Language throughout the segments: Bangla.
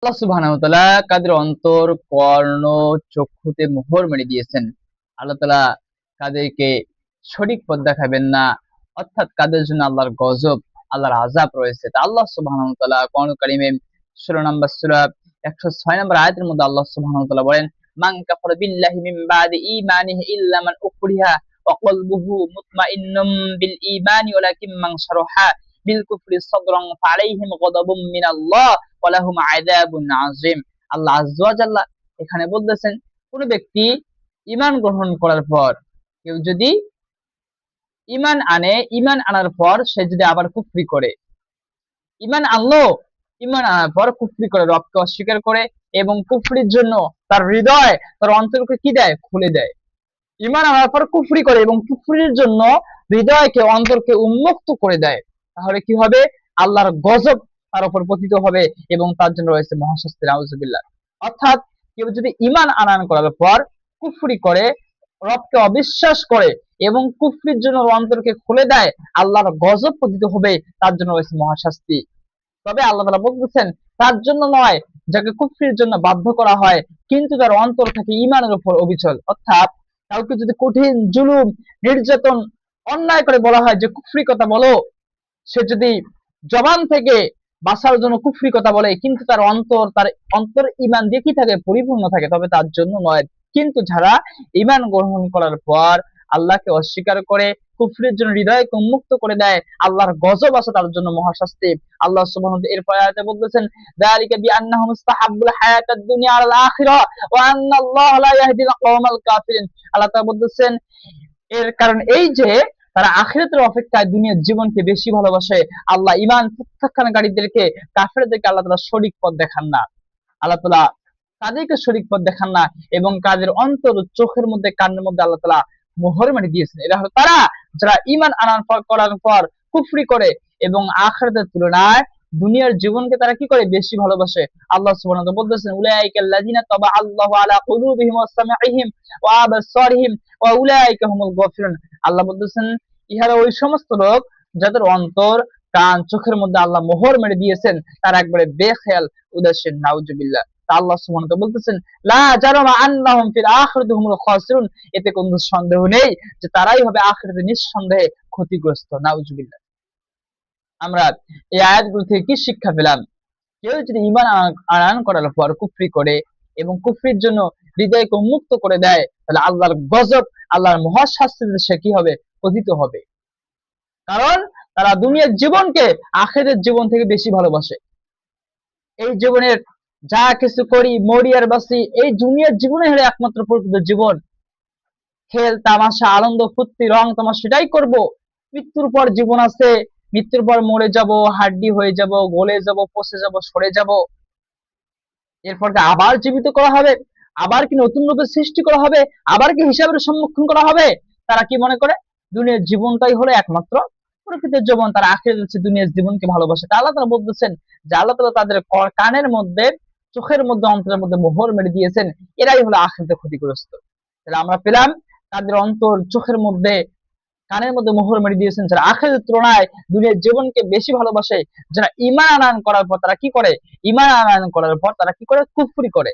আল্লাহ সুবহানাহু ওয়া তাআলা কাদের অন্তর, কর্ণ, চক্ষুতে মোহর মেরে দিয়েছেন। আল্লাহ তাআলা কাদেরকে সঠিক পথ দেখাবেন না, অর্থাৎ কাদের জন্য আল্লাহর গজব, আল্লাহর আযাব রয়েছে। তা আল্লাহ সুবহানাহু ওয়া তাআলা কোরআন কারীমে 16 নম্বর সূরা 106 নম্বর আয়াতের মধ্যে আল্লাহ সুবহানাহু ওয়া তাআলা বলেন, মান কাফারা বিল্লাহি মিন বাদি ঈমানিহি ইল্লা মান উকরিহা ওয়া কলবুহু মুতমাইন্নুম বিল ঈমানি ওয়ালাকিন মান শারাহা বিল কুফরি সাদরান ফালাইহিম গাদাবুম মিনাল্লাহ ওয়া লাহুম আযাবুন আযীম। আল্লাহ আযযা ওয়া জাল্লা এখানে বলতেছেন, কোন ব্যক্তি ঈমান গ্রহণ করার পর কেউ যদি ঈমান আনে, ঈমান আনার পর সে যদি আবার কুফরি করে, ঈমান আনলো, ঈমান আনার পর কুফরি করে, রবকে অস্বীকার করে এবং কুফরির জন্য তার হৃদয়, তার অন্তরকে কি দেয়? খুলে দেয়। ঈমান আনার পর কুফরি করে এবং কুফরির জন্য হৃদয়কে, অন্তরকে উন্মুক্ত করে দেয়, তাহলে কি হবে? আল্লাহর গজব তার উপর পতিত হবে এবং তার জন্য রয়েছে মহাশাস্তি, নাউজুবিল্লাহ। অর্থাৎ কেউ যদি ঈমান আনয়ন করার পর কুফরি করে, রবকে অবিশ্বাস করে এবং কুফরির জন্য অন্তরকে খুলে দেয়, আল্লাহর গজব পতিত হবে, তার জন্য রয়েছে মহাশাস্তি। তবে আল্লাহ তাআলা বলতেছেন, তার জন্য নয় যাকে কুফরির জন্য বাধ্য করা হয় কিন্তু তার অন্তর থেকে ঈমানের উপর অবিচল। অর্থাৎ কাউকে যদি কঠিন জুলুম, নির্যাতন, অন্যায় করে বলা হয় যে কুফরি কথা বলো, সে যদি জবান থেকে বাঁচার জন্য কুফরি কথা বলে কিন্তু তার অন্তর ঈমান দিয়ে কি থাকে? পরিপূর্ণ থাকে, তবে তার জন্য নয়। কিন্তু যারা ঈমান গ্রহণ করার পর আল্লাহকে অস্বীকার করে কুফরির জন্য হৃদয়কে উন্মুক্ত করে দেয়, আল্লাহর গজব আছে তার জন্য মহাশাস্তি। আল্লাহ সুবহানাহু ওয়া তাআলা এরপর আয়াতে বলতেছেন, যালিকা বিআন্নাহুম ইসতাহাব্বুল হায়াতাদ দুনিয়া আলাল আখিরাহ ওয়া আন্নাল্লাহা লা ইয়াহদিল কওমাল কাফিরিন। আল্লাহ তাআলা বলতেছেন, এর কারণ এই যে তারা আখিরাতের অপেক্ষায় দুনিয়ার জীবনকে বেশি ভালোবাসে। আল্লাহ ঈমান প্রত্যাখ্যানকারীদেরকে, কাফেরদেরকে আল্লাহ তাআলা সঠিক পথ দেখান না। আল্লাহ তাআলা তাদেরকে সঠিক পথ দেখান না এবং কাদের অন্তর, চোখের মধ্যে, কানের মধ্যে আল্লাহ তাআলা মোহর মেরে দিয়েছেন। এরা হলো তারা যারা ঈমান আনার পর, করার পর কুফরি করে এবং আখিরাতের তুলনায় দুনিয়ার জীবনকে তারা কি করে? বেশি ভালোবাসে। আল্লাহ সুবহানাহু ওয়া তাআলা বলতেছেন, উলাইকাল্লাযিনা তাবা আল্লাহু আলা কুলুবিহিম ওয়া সামাইহিম ওয়া আবসারিহিম ওয়া উলাইকা হুমুল গাফিরুন। আল্লাহ বলতেছেন, ইহারা ওই সমস্ত লোক যাদের অন্তর, কান, চোখের মধ্যে আল্লাহ মোহর মেরে দিয়েছেন, তারা একবারে বেখেয়াল, উদাসীন, নাউজুবিল্লাহ। আল্লাহ সুবহানাহু ওয়া তাআলা বলতেছেন, লা জারামা আন্নাহুম ফিল আখিরাতি হুমুল খাসিরুন। এতে কোনো সন্দেহ নেই যে তারাই হবে আখিরাতে নিঃসন্দেহে ক্ষতিগ্রস্ত, নাউজুবিল্লাহ। আমরা এই আয়াতগুলো থেকে কি শিক্ষা পেলাম? কেউ যদি ঈমান আনয়ন করার পর কুফরি করে এবং কুফরির জন্য হৃদয়কে উন্মুক্ত করে দেয়, তাহলে আল্লাহর গজব, আল্লাহর মহাশাস্তিতে সে কি হবে? পতিত হবে। কারণ তারা দুনিয়ার জীবনকে আখিরাতের জীবন থেকে বেশি ভালোবাসে। এই জীবনের যা কিছু করি, মরি আর বাঁচি, এই দুনিয়ার জীবনে হলো একমাত্র প্রকৃত জীবন। খেল তামাশা, আনন্দ ফুর্তি, রং তামাশা সেটাই করব। মৃত্যুর পর জীবন আছে, মৃত্যুর পর মরে যাব, হাড্ডি হয়ে যাব, গলে যাব, পচে যাব, সরে যাব। এরপর আবার জীবিত করা হবে, আবার কি নতুন রূপে সৃষ্টি করা হবে, আবার কি হিসাবের সম্মুখীন করা হবে। তারা কি মনে করে? দুনিয়ার জীবনটাই হলো একমাত্র প্রকৃত জীবন। তারা আখিরাতের দুনিয়ার জীবনকে ভালোবাসে। তা আল্লাহ তাআলা বলতেছেন যে আল্লাহ তাআলা তাদের কানের মধ্যে, চোখের মধ্যে, অন্তরের মধ্যে মোহর মেরে দিয়েছেন, এরাই হলো আখিরাতে ক্ষতিগ্রস্ত। তাহলে আমরা পেলাম তাদের অন্তর, চোখের মধ্যে, কানের মধ্যে মোহর মেরে দিয়েছেন যারা আখিরাতের তুলনায় দুনিয়ার জীবনকে বেশি ভালোবাসে। যারা ঈমান আনয়ন করার পর তারা কি করে? ঈমান আনয়ন করার পর তারা কি করে? কুফরি করে।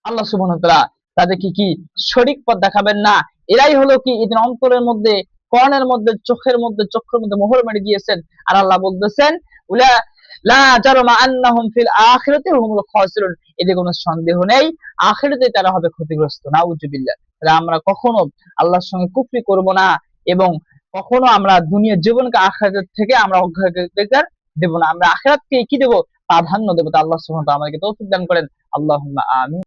আল্লাহ সুবহানাহু ওয়া তাআলা তাদেরকে কি সঠিক পথ দেখাবেন না? এরাই হলো কি এদের অন্তরের মধ্যে, কর্ণের মধ্যে, চোখের মধ্যে, চক্ষুর মধ্যে মোহর মেরে দিয়েছেন। আর আল্লাহ বলতেছেন, উলা লা জারমা আন্নাহুম ফিল আখিরাতি হুমুল খাসিরুন। এতে কোনো সন্দেহ নেই আখিরাতে তারা হবে ক্ষতিগ্রস্ত, নাউজুবিল্লাহ। তাহলে আমরা কখনো আল্লাহর সঙ্গে কুফরি করব না এবং কখনো আমরা দুনিয়ার জীবনকে আখিরাত থেকে আমরা অগ্রাধিকার দেব না। আমরা আখিরাতকে কি দেব? প্রাধান্য দেব। তা আল্লাহ সুবহানাহু ওয়া তাআলা আমাদেরকে তৌফিক দান করেন। আল্লাহুম্মা আমিন।